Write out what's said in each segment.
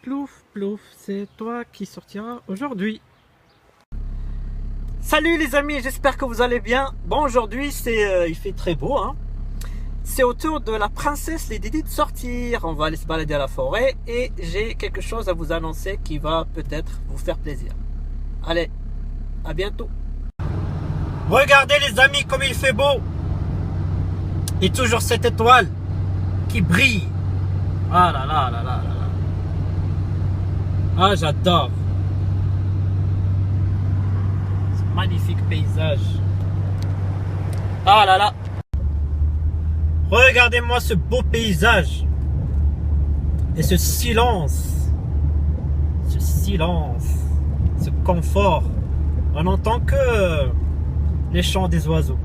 Plouf, plouf, c'est toi qui sortiras aujourd'hui. Salut les amis, j'espère que vous allez bien. Bon, aujourd'hui, il fait très beau, hein. C'est au tour de la princesse Lady Di de sortir. On va aller se balader à la forêt et j'ai quelque chose à vous annoncer qui va peut-être vous faire plaisir. Allez, à bientôt. Regardez les amis comme il fait beau. Et toujours cette étoile qui brille. Ah là là là là là là. Ah, j'adore. Ce magnifique paysage. Ah là là. Regardez-moi ce beau paysage. Et ce silence. Ce silence. Ce confort. On n'entend que les chants des oiseaux.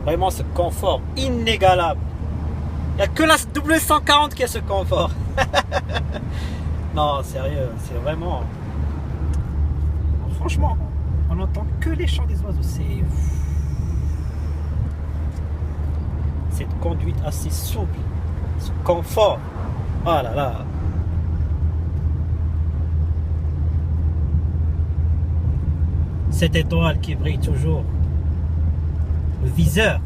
Vraiment ce confort inégalable. Il n'y a que la W140 qui a ce confort. Non, sérieux, c'est vraiment... Franchement, on n'entend que les chants des oiseaux. C'est... Cette conduite assez souple, ce confort. Oh là là. Cette étoile qui brille toujours. Le viseur.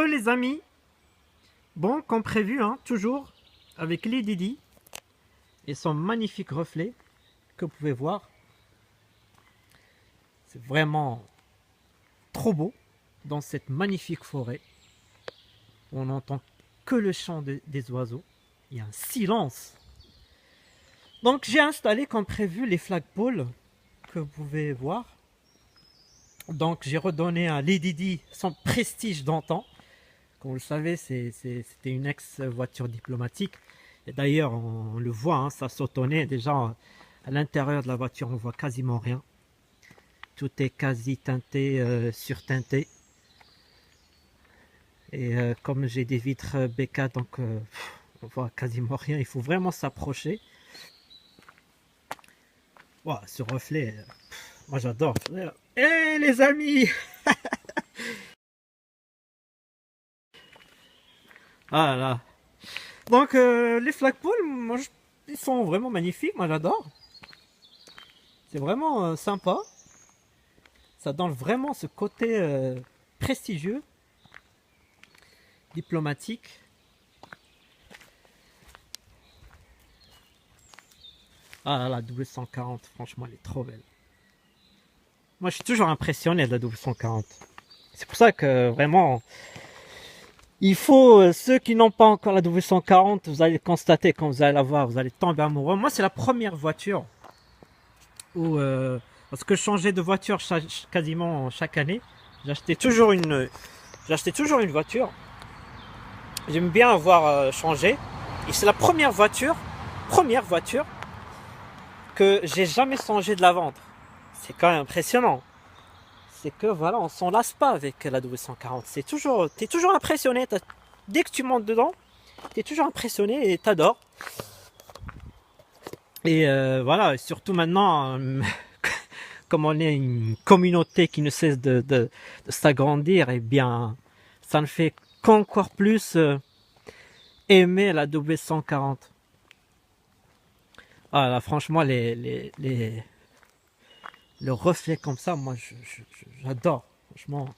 Les amis, bon comme prévu, hein, toujours avec Lady Di et son magnifique reflet que vous pouvez voir. C'est vraiment trop beau dans cette magnifique forêt. On n'entend que le chant des oiseaux. Il y a un silence. Donc j'ai installé comme prévu les flagpoles que vous pouvez voir. Donc j'ai redonné à Lady Di son prestige d'antan. Comme vous le savez, c'était une ex-voiture diplomatique. Et d'ailleurs, on le voit, hein, ça sautonnait. Déjà, à l'intérieur de la voiture, on voit quasiment rien. Tout est quasi teinté, surteinté. Et comme j'ai des vitres BK, donc on voit quasiment rien. Il faut vraiment s'approcher. Wow, ce reflet, moi j'adore. Eh les amis! Ah là là. Donc les flagpoles, moi, ils sont vraiment magnifiques, moi j'adore. C'est vraiment sympa. Ça donne vraiment ce côté prestigieux, diplomatique. Ah là là, W140, franchement elle est trop belle. Moi je suis toujours impressionné de la W140. C'est pour ça que vraiment... Il faut, ceux qui n'ont pas encore la W140, vous allez constater quand vous allez la voir, vous allez tomber amoureux. Moi, c'est la première voiture où, parce que je changeais de voiture quasiment chaque année. J'achetais toujours une voiture. J'aime bien avoir changé. Et c'est la première voiture que j'ai jamais changé de la vendre. C'est quand même impressionnant. C'est que voilà, on s'en lasse pas avec la W140. T'es toujours impressionné. Dès que tu montes dedans, t'es toujours impressionné et t'adores. Et voilà, surtout maintenant, comme on est une communauté qui ne cesse de s'agrandir, et bien, ça ne fait qu'encore plus aimer la W140. Ah là, franchement, le reflet comme ça, moi j'adore, franchement.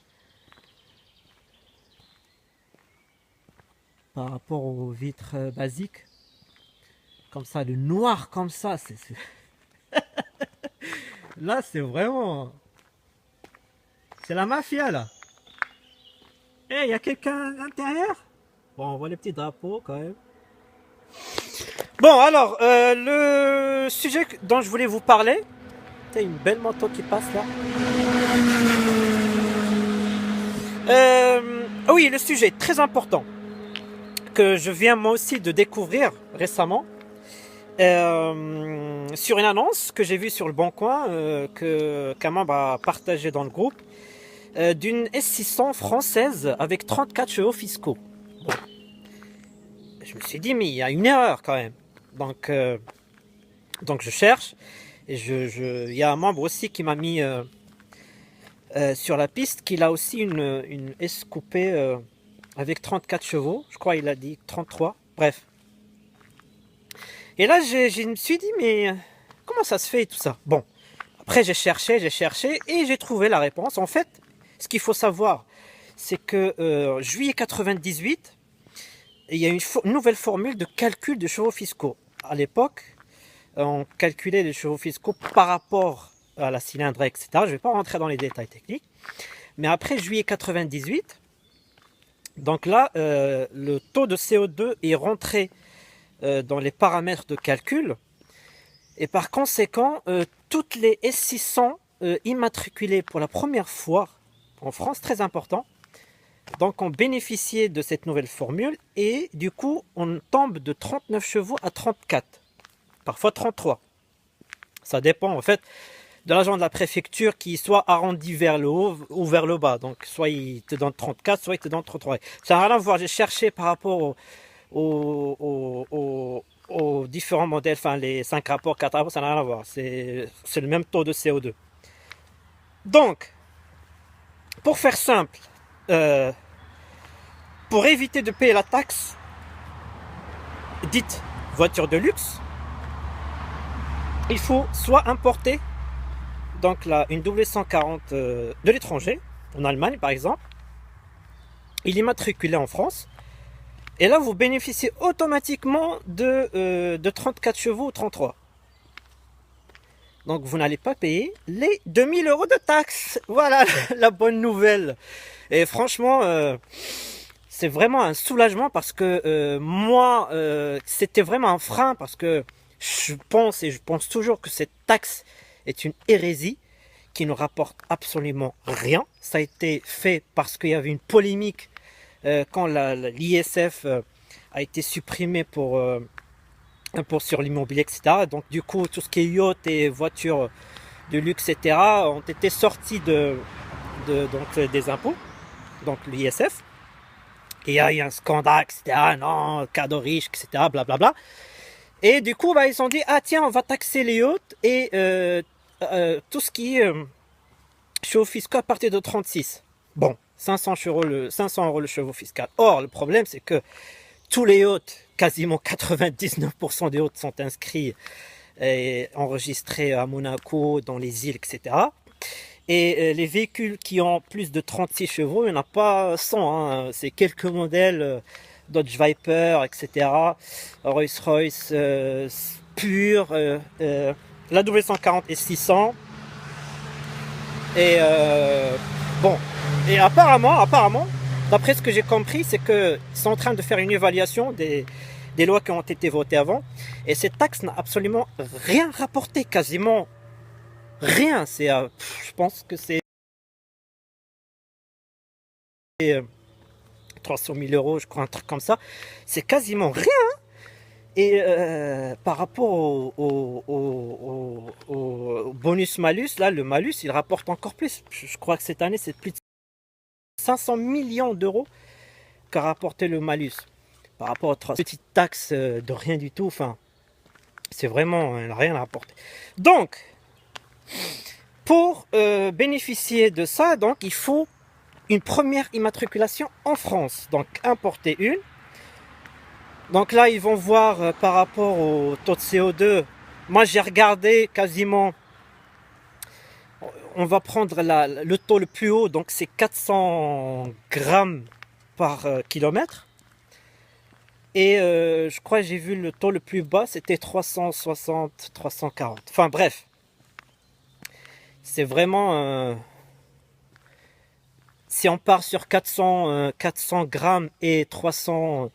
Par rapport aux vitres basiques, comme ça, le noir comme ça, Là, c'est vraiment... C'est la mafia, là. Eh, il y a quelqu'un à l'intérieur? Bon, on voit les petits drapeaux, quand même. Bon, alors, le sujet dont je voulais vous parler... T'as une belle moto qui passe, là. Oui, le sujet très important que je viens moi aussi de découvrir récemment sur une annonce que j'ai vue sur le Bon Coin qu'un membre a partagé dans le groupe d'une S600 française avec 34 chevaux fiscaux. Bon. Je me suis dit mais il y a une erreur quand même. Donc je cherche et il y a un membre aussi qui m'a mis sur la piste qu'il a aussi une S coupée avec 34 chevaux. Je crois qu'il a dit 33. Bref. Et là, je me suis dit, mais comment ça se fait tout ça? Bon, après j'ai cherché et j'ai trouvé la réponse. En fait, ce qu'il faut savoir, c'est que juillet 98, il y a une nouvelle formule de calcul de chevaux fiscaux. À l'époque, on calculait les chevaux fiscaux par rapport à la cylindrée, etc. Je ne vais pas rentrer dans les détails techniques. Mais après juillet 98, donc là, le taux de CO2 est rentré dans les paramètres de calcul. Et par conséquent, toutes les S600 immatriculées pour la première fois en France, très important, donc ont bénéficié de cette nouvelle formule et du coup, on tombe de 39 chevaux à 34, parfois 33. Ça dépend en fait de l'agent de la préfecture qui soit arrondi vers le haut ou vers le bas. Donc soit il te donne 34, soit il te donne 33. Ça n'a rien à voir, j'ai cherché par rapport aux différents modèles, enfin les 5 rapports, 4 rapports, ça n'a rien à voir. C'est le même taux de CO2. Donc, pour faire simple, pour éviter de payer la taxe dite voiture de luxe, il faut soit importer donc là, une W140 de l'étranger, en Allemagne par exemple, il est immatriculé en France, et là vous bénéficiez automatiquement de 34 chevaux ou 33. Donc vous n'allez pas payer les 2000 € de taxes. Voilà la bonne nouvelle. Et franchement, c'est vraiment un soulagement parce que moi, c'était vraiment un frein parce que je pense toujours que cette taxe est une hérésie qui ne rapporte absolument rien. Ça a été fait parce qu'il y avait une polémique quand l'ISF a été supprimé pour impôt sur l'immobilier, etc. Donc du coup, tout ce qui est yacht et voitures de luxe, etc. ont été sortis donc, des impôts, donc l'ISF. Et il y a eu un scandale, etc. Non, cadeau riche, etc. Blablabla. Et du coup, ils ont dit, ah tiens, on va taxer les yachts et tout ce qui est chevaux fiscaux à partir de 36. Bon, 500 € le chevaux fiscal. Or, le problème, c'est que tous les yachts, quasiment 99% des yachts sont inscrits et enregistrés à Monaco, dans les îles, etc. Et les véhicules qui ont plus de 36 chevaux, il n'y en a pas 100. Hein. C'est quelques modèles, Dodge Viper, etc. Rolls-Royce pur, la W140 et 600. Et bon, et apparemment, d'après ce que j'ai compris, c'est qu'ils sont en train de faire une évaluation des lois qui ont été votées avant. Et cette taxe n'a absolument rien rapporté, quasiment rien. C'est, je pense que c'est 300 000 €, je crois, un truc comme ça. C'est quasiment rien. Et par rapport au bonus-malus, là, le malus, il rapporte encore plus. Je crois que cette année, c'est plus de 500 millions d'euros qu'a rapporté le malus. Par rapport à cette petite taxe de rien du tout, enfin, c'est vraiment rien à rapporter. Donc, pour bénéficier de ça, donc, il faut une première immatriculation en France. Donc, importer une. Donc là, ils vont voir par rapport au taux de CO2. Moi, j'ai regardé quasiment. On va prendre le taux le plus haut, donc c'est 400 grammes par kilomètre. Et je crois que j'ai vu le taux le plus bas, c'était 360, 340. Enfin bref. C'est vraiment... si on part sur 400 grammes et 300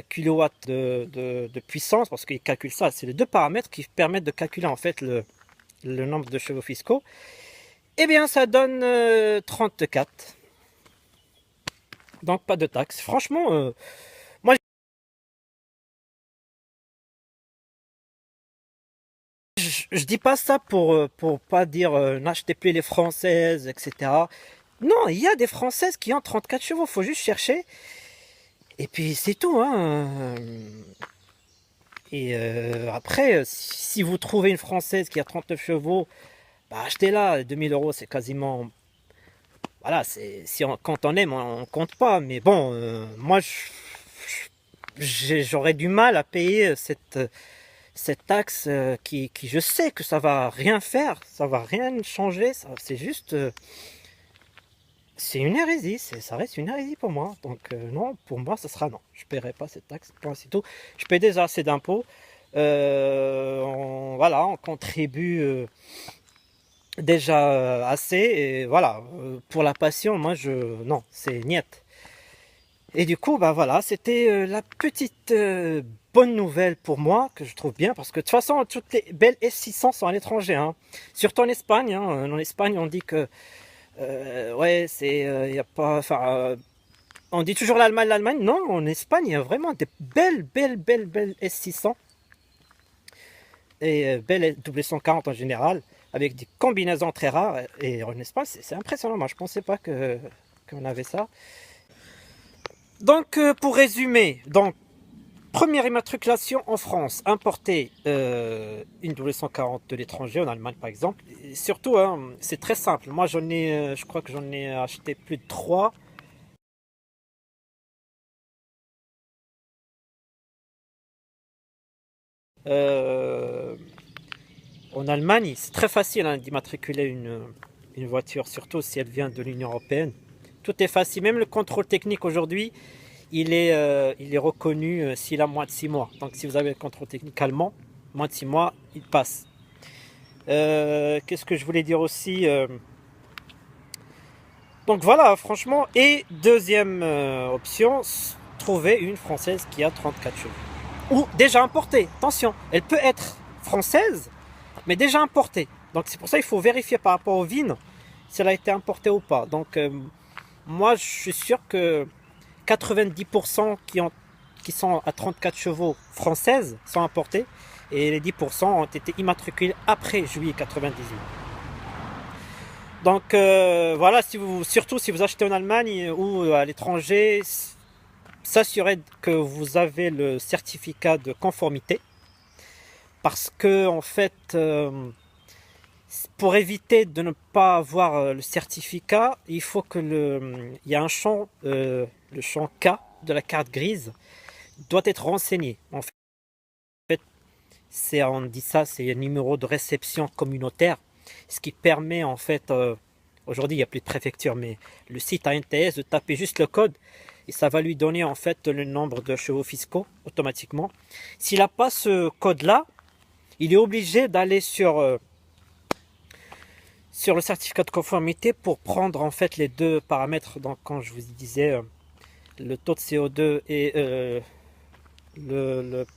kilowatts de puissance, parce qu'ils calculent ça, c'est les deux paramètres qui permettent de calculer en fait le nombre de chevaux fiscaux, eh bien ça donne 34. Donc pas de taxes. Franchement, moi je dis pas ça pour pas dire n'achetez plus les françaises, etc. Non, il y a des françaises qui ont 34 chevaux, faut juste chercher. Et puis c'est tout, hein. Et après, si vous trouvez une française qui a 39 chevaux, bah achetez-la. 2000 euros, c'est quasiment. Voilà, quand on aime, on compte pas. Mais bon, moi, j'aurais du mal à payer cette taxe qui, je sais que ça va rien faire, ça va rien changer. C'est juste. C'est une hérésie, ça reste une hérésie pour moi. Donc non, pour moi, ça sera non. Je ne paierai pas cette taxe, point c'est tout. Je paie déjà assez d'impôts. Voilà, on contribue déjà assez. Et voilà, pour la passion, moi, non, c'est niet. Et du coup, bah voilà, c'était la petite bonne nouvelle pour moi, que je trouve bien, parce que de toute façon, toutes les belles S600 sont à l'étranger. Hein. Surtout en Espagne. Hein. En Espagne, on dit que ouais, y a pas, enfin, on dit toujours l'Allemagne, l'Allemagne. Non, en Espagne, il y a vraiment des belles S600 et belles W140 en général, avec des combinaisons très rares. Et en Espagne, c'est impressionnant. Moi, je pensais pas qu'on avait ça. Donc, pour résumer, donc première immatriculation en France, importer une W140 de l'étranger, en Allemagne par exemple. Et surtout, hein, c'est très simple. Moi, je crois que j'en ai acheté plus de 3. En Allemagne, c'est très facile hein, d'immatriculer une voiture, surtout si elle vient de l'Union Européenne. Tout est facile, même le contrôle technique aujourd'hui, il est reconnu s'il a moins de 6 mois. Donc si vous avez le contrôle technique allemand, moins de 6 mois, il passe. Qu'est-ce que je voulais dire aussi Donc voilà, franchement. Et deuxième option, trouver une Française qui a 34 chevaux. Ou déjà importée, attention, elle peut être française, mais déjà importée. Donc c'est pour ça qu'il faut vérifier par rapport au VIN si elle a été importée ou pas. Donc moi je suis sûr que 90% qui sont à 34 chevaux françaises sont importées et les 10% ont été immatriculés après juillet 98. Donc voilà, surtout si vous achetez en Allemagne ou à l'étranger, s'assurer que vous avez le certificat de conformité parce que en fait pour éviter de ne pas avoir le certificat, il faut que il y a un champ, le champ K de la carte grise doit être renseigné. En fait, on dit ça, c'est un numéro de réception communautaire, ce qui permet en fait, aujourd'hui il n'y a plus de préfecture, mais le site ANTS de taper juste le code et ça va lui donner en fait le nombre de chevaux fiscaux automatiquement. S'il n'a pas ce code-là, il est obligé d'aller sur le certificat de conformité pour prendre en fait les deux paramètres. Donc quand je vous disais le taux de CO2 et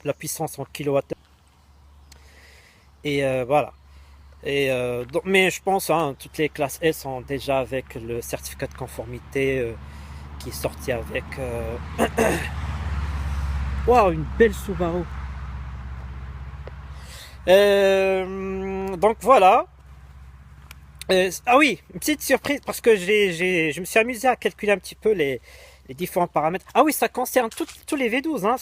la puissance en kilowattheure. Et voilà. Et mais je pense hein, toutes les classes S sont déjà avec le certificat de conformité qui est sorti avec. Waouh, une belle Subaru. Donc voilà. Ah oui, une petite surprise parce que je me suis amusé à calculer un petit peu les différents paramètres. Ah oui, ça concerne tous les V12. Hein,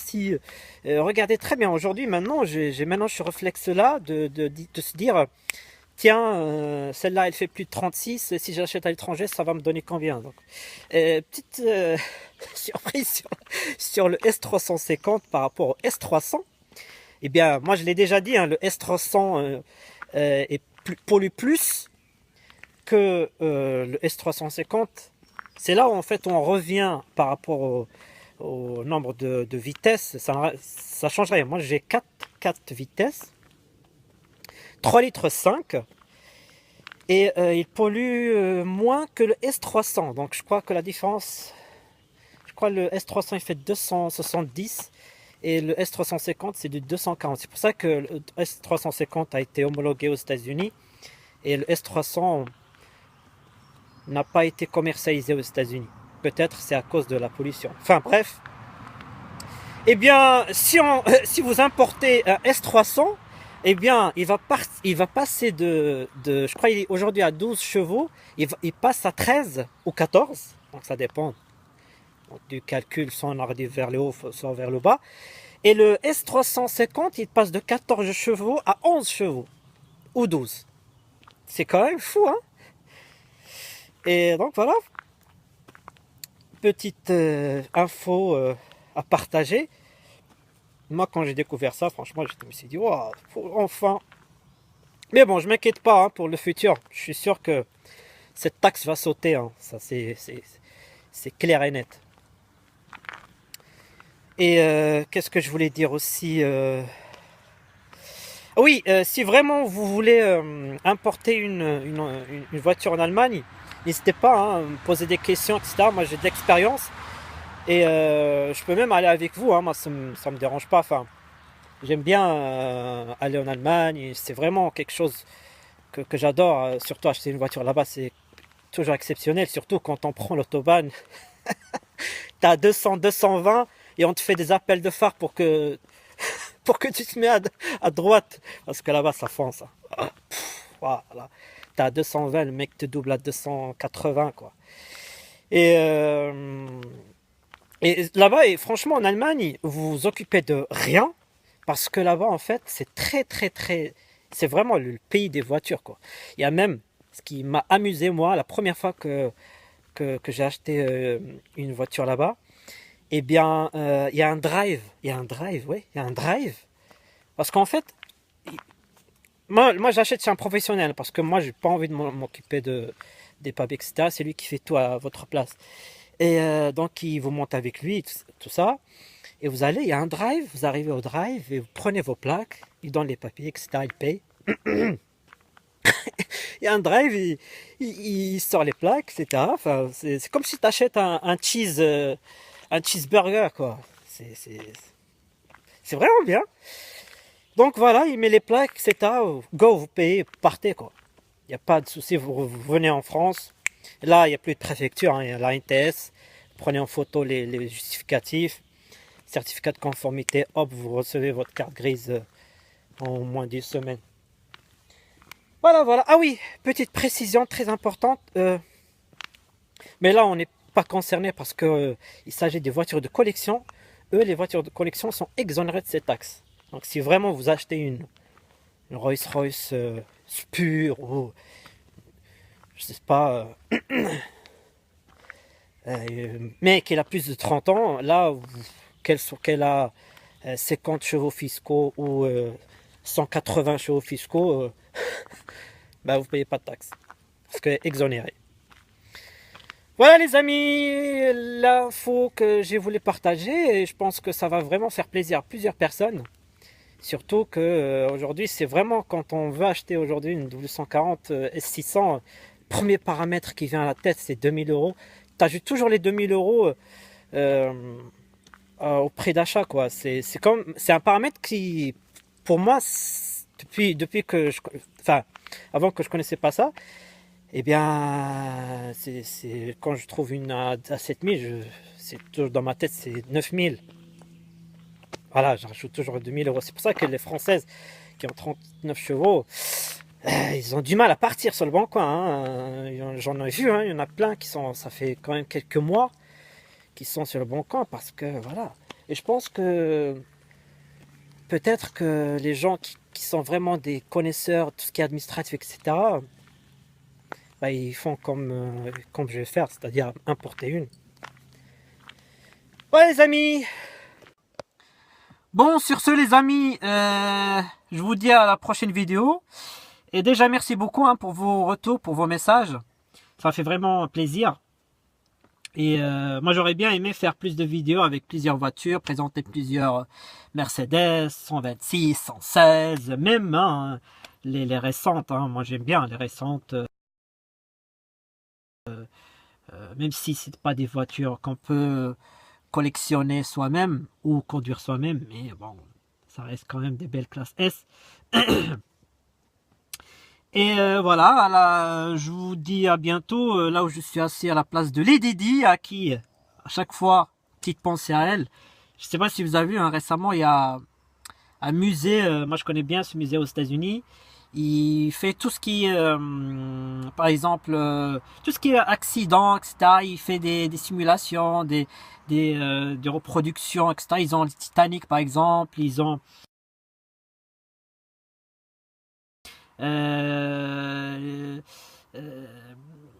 regardez très bien, aujourd'hui, maintenant, je suis réflexe là de se dire, tiens, celle-là, elle fait plus de 36. Si j'achète à l'étranger, ça va me donner combien donc, petite surprise sur le S350 par rapport au S300. Eh bien, moi, je l'ai déjà dit, hein, le S300 est pollue plus que le S350, c'est là où en fait on revient par rapport au nombre de vitesses, ça change rien. Moi j'ai 4 vitesses, 3 litres 5 Et il pollue moins que le S300. Donc je crois que la différence, je crois que le S300 il fait 270 et le S350 c'est du 240. C'est pour ça que le S350 a été homologué aux États-Unis et le S300 n'a pas été commercialisé aux États-Unis. Peut-être c'est à cause de la pollution. Enfin bref. Eh bien, si vous importez un S300, eh bien, il va passer je crois qu'il est aujourd'hui à 12 chevaux, il passe à 13 ou 14, donc ça dépend donc, du calcul, soit on arrive vers le haut, soit vers le bas. Et le S350, il passe de 14 chevaux à 11 chevaux, ou 12. C'est quand même fou, hein? Et donc voilà, petite info à partager. Moi, quand j'ai découvert ça, franchement, je me suis dit, wow, enfin. Mais bon, je m'inquiète pas hein, pour le futur. Je suis sûr que cette taxe va sauter. Hein. Ça, c'est clair et net. Et qu'est-ce que je voulais dire aussi Oui, si vraiment vous voulez importer une voiture en Allemagne, n'hésitez pas hein, à me poser des questions, etc. Moi, j'ai de l'expérience. Et je peux même aller avec vous. Hein. Moi, ça me dérange pas. Enfin, j'aime bien aller en Allemagne. C'est vraiment quelque chose que j'adore. Surtout acheter une voiture là-bas, c'est toujours exceptionnel. Surtout quand on prend l'autobahn. T'as 200, 220 et on te fait des appels de phare pour que tu te mets à droite. Parce que là-bas, ça fonce. Ah, voilà. T'as 220, le mec te double à 280, quoi. Et là-bas, et franchement, en Allemagne, vous vous occupez de rien. Parce que là-bas, en fait, c'est très... C'est vraiment le pays des voitures, quoi. Il y a même, ce qui m'a amusé, moi, la première fois que j'ai acheté une voiture là-bas, eh bien, il y a un drive. Il y a un drive, oui, il y a un drive. Parce qu'en fait, moi j'achète chez un professionnel, parce que moi, j'ai pas envie de m'occuper des papiers, etc. C'est lui qui fait tout à votre place. Et donc, il vous monte avec lui, tout ça. Et vous allez, il y a un drive, vous arrivez au drive, et vous prenez vos plaques, il donne les papiers, etc. Il paye. Il y a un drive, il sort les plaques, etc. Enfin, c'est comme si tu achètes un cheeseburger, quoi. C'est vraiment bien. Donc voilà, il met les plaques, etc. Go, vous payez, partez, quoi. Il n'y a pas de souci, vous venez en France. Là, il n'y a plus de préfecture, hein, il y a la NTS. Prenez en photo les justificatifs, certificat de conformité, hop, vous recevez votre carte grise en moins d'1 semaine. Voilà. Ah oui, petite précision très importante. Mais là, on n'est pas concerné parce que il s'agit des voitures de collection. Eux, les voitures de collection sont exonérées de ces taxes. Donc, si vraiment vous achetez une Rolls-Royce Spur ou je sais pas, mais qu'elle a plus de 30 ans, là, qu'elle a 50 chevaux fiscaux ou 180 chevaux fiscaux, bah, vous ne payez pas de taxes. Parce que exonéré. Voilà les amis, l'info que j'ai voulu partager et je pense que ça va vraiment faire plaisir à plusieurs personnes. Surtout que aujourd'hui, c'est vraiment quand on veut acheter aujourd'hui une W140 S600, premier paramètre qui vient à la tête, c'est 2000 euros. Tu ajoutes toujours les 2000 euros au prix d'achat, quoi. C'est un paramètre qui, pour moi, depuis que enfin, avant que je connaissais pas ça, eh bien, quand je trouve une à 7000, c'est toujours dans ma tête, c'est 9000. Voilà, je rajoute toujours 2000 euros. C'est pour ça que les Françaises qui ont 39 chevaux, ils ont du mal à partir sur le bon coin. Hein. J'en ai vu, hein. Il y en a plein qui sont, ça fait quand même quelques mois, qui sont sur le bon coin parce que voilà. Et je pense que peut-être que les gens qui sont vraiment des connaisseurs, tout ce qui est administratif, etc., bah, ils font comme je vais faire, c'est-à-dire importer une. Ouais les amis. Bon, sur ce les amis, je vous dis à la prochaine vidéo. Et déjà merci beaucoup hein, pour vos retours, pour vos messages. Ça fait vraiment plaisir. Et moi j'aurais bien aimé faire plus de vidéos avec plusieurs voitures, présenter plusieurs Mercedes, 126, 116, même hein, les récentes. Hein. Moi j'aime bien les récentes. même si c'est pas des voitures qu'on peut collectionner soi-même ou conduire soi-même, mais bon, ça reste quand même des belles classes S. Et voilà, là, je vous dis à bientôt, là où je suis assis à la place de Lady Di, à qui, à chaque fois, petite pensée à elle. Je sais pas si vous avez vu, hein, récemment, il y a un musée, moi je connais bien ce musée aux États-Unis. Il fait tout ce qui est, par exemple, tout ce qui est accident, etc. Il fait des simulations, des reproductions, etc. Ils ont le Titanic, par exemple. Ils ont euh, euh,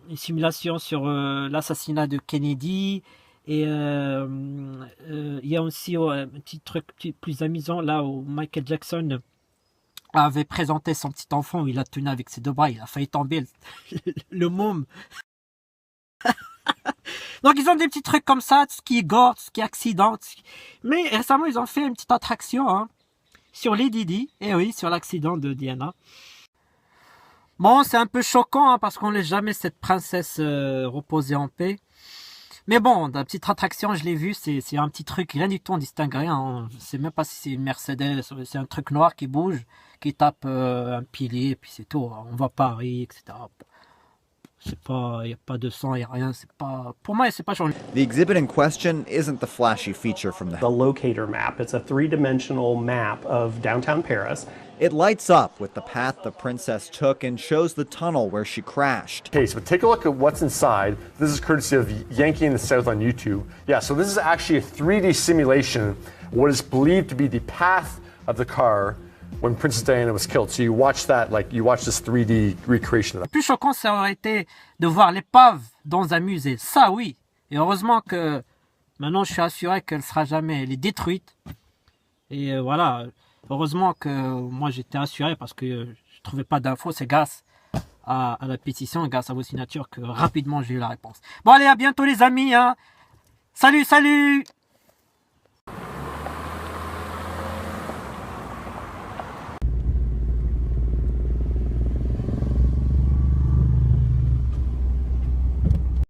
une simulation sur l'assassinat de Kennedy. Et il y a aussi un petit truc plus amusant là où Michael Jackson avait présenté son petit enfant où il a tenu avec ses deux bras, il a failli tomber le môme. Donc ils ont des petits trucs comme ça, tout ce qui est gore, tout ce qui est accident. Mais récemment ils ont fait une petite attraction hein, sur Lady Di, et oui, sur l'accident de Diana. Bon, c'est un peu choquant hein, parce qu'on ne laisse jamais cette princesse reposer en paix. Mais bon, la petite attraction, je l'ai vu, c'est un petit truc, rien du tout, on distingue rien. Hein. Je sais même pas si c'est une Mercedes, c'est un truc noir qui bouge, qui tape un pilier, et puis c'est tout. On voit Paris, etc. C'est pas, il n'y a pas de sang, il n'y a rien, c'est pas, pour moi, c'est pas changé. The exhibit in question isn't the flashy feature from the locator map. It's a three-dimensional map of downtown Paris. It lights up with the path the princess took and shows the tunnel where she crashed. Okay, so take a look at what's inside. This is courtesy of Yankee in the South on YouTube. Yeah, so this is actually a 3D simulation, what is believed to be the path of the car when Princess Diana was killed. So you watch that, like you watch this 3D recreation of that. Le plus choquant, ça aurait été de voir l'épave dans un musée. Ça, oui. Et heureusement que maintenant, je suis assuré qu'elle sera jamais, elle est détruite. Et voilà. Heureusement que moi j'étais assuré parce que je trouvais pas d'infos. C'est grâce à la pétition, grâce à vos signatures que rapidement j'ai eu la réponse. Bon allez, à bientôt les amis. Hein. Salut, salut!